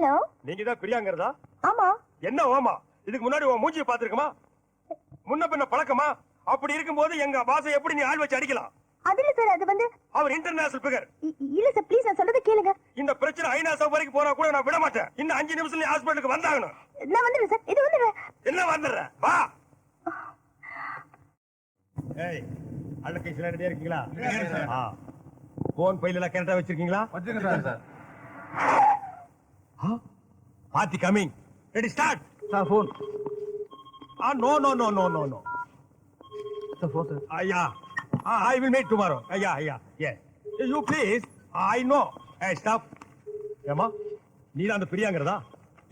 Hello, நீங்க தான் பிரியாங்கிறதா? ஆமா. என்ன ஓமா? இதுக்கு முன்னாடி உன் மூஞ்சியை பாத்துருக்கமா? முன்ன பின்ன பழக்கமா? அப்படி இருக்கும்போது எங்க பாசை எப்படி நீ ஆள் வச்சு அடிக்கலாம்? அதுல சார், அது வந்து அவர் இன்டர்நேஷனல் பிகர். இல்ல சார், ப்ளீஸ் நான் சொல்றத கேளுங்க. இந்த பிரச்சனை ஐநா சபை வரைக்கும் போனா கூட நான் விட மாட்டேன். இன்னும் 5 நிமிஷத்துல நீ ஹாஸ்பிடலுக்கு வந்தாகணும். நான் வந்துடுறேன் சார், இது வந்துடுறேன். என்ன வந்துடுற? வா. ஏய், அள்ளக்கை சில ரெடியா இருக்கீங்களா? போன் பையில எல்லாம் கரெக்டா வச்சிருக்கீங்களா? வச்சிருக்கேன் சார். பாத்தி coming. Ready start. Sir phone. No no no no no no. Sir phone sir. ஐயா, I will meet tomorrow. Yeah. You please. I know. Hey, stop. ஏமா, நீ தான் அந்த பிரியாங்கிறதா?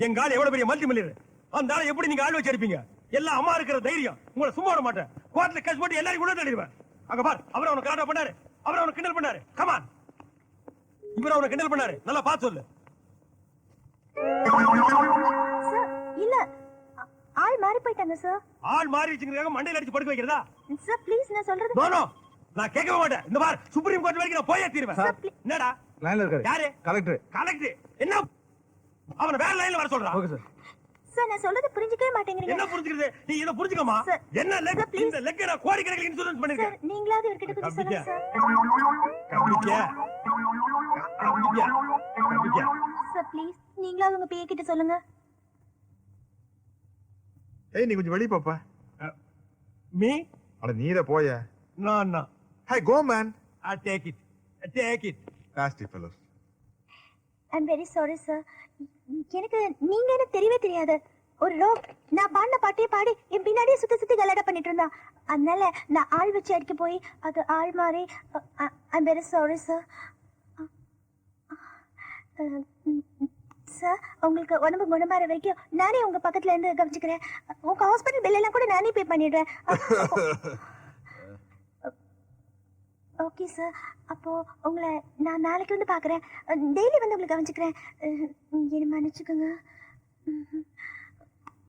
எங்க ஆள் எவ்வளவு பெரிய மல்டி மில்லியனர். அந்த ஆளை எப்படி நீங்க ஆள் வச்சு அடிப்பீங்க? எல்லாம் அம்மா இருக்கிற தைரியம். உங்களை சும்மா விட மாட்டேன். கோர்ட்ல கேஸ் போட்டு எல்லாரும் உள்ள தள்ளிடுவேன். அங்க பார், அவர் அவனை கலாட்டா பண்ணாரு. அவர் அவனை கிண்டல் பண்ணாரு. Come on. இவர் அவனை கிண்டல் பண்ணாரு. நல்லா பார்த்து சொல்லு. சார், இல்ல, ஆள் மாறி போயிட்டாங்க சார். ஆள் மாறி வச்சுக்கிறதுக்காக மண்டையில அடிச்சு படுக்க வைக்கிறதா? சார் ப்ளீஸ், நான் சொல்றது. நோ நோ, நான் கேட்கவே மாட்டேன். இந்த பார், சுப்ரீம் கோர்ட் வரைக்கும் நான் போயே தீருவேன். என்னடா லைன்ல இருக்காரு. யாரு? கலெக்டர். கலெக்டர் என்ன? அவனை வேற லைன்ல வர சொல்றான். Okay sir. சார், நான் சொல்றது புரிஞ்சுக்கவே மாட்டேங்கிறீங்க. என்ன புரிஞ்சுக்கிறது? நீ என்ன புரிஞ்சுக்கமா? சார், என்ன லெக்? Sir, please. இந்த லெக் நான் கோடிக்கணக்கில் இன்சூரன்ஸ் பண்ணிருக்கேன். சார், நீங்களாவது இவர்கிட்ட கொஞ்சம் சொல்லுங்க சார். சார் ப்ளீஸ், நீங்களாவது உங்க பிஏ கிட்ட சொல்லுங்க. ஏய், நீ கொஞ்சம் வெளிய பாப்பா. மீ? அட நீத போய. No no. Hey, go man. I take it. Take it. Nasty fellows. I'm very sorry sir. எனக்கு நீங்க என்ன தெரியவே தெரியாது. ஒரு ரோக் நான் பாடின பாட்டே பாடி என் பின்னாடியே சுத்தி கலாட்டா பண்ணிட்டு இருந்தா. அதனால நான் ஆள் வச்சு அடிக்க போய் அது ஆள் மாறி. I'm very sorry sir. Sir, உங்களுக்கு உடம்பு குணமாற வரைக்கும் நானே உங்க பக்கத்துல இருந்து கவனிச்சுக்கிறேன். உங்க ஹாஸ்பிட்டல் பில் எல்லாம் கூட நானே பே பண்ணிடுறேன். ஓகே சார், அப்போ உங்களை நான் நாளைக்கு வந்து பாக்குறேன். டெய்லி வந்து உங்களை கவனிச்சுக்கிறேன். என்ன மன்னிச்சுக்கோங்க.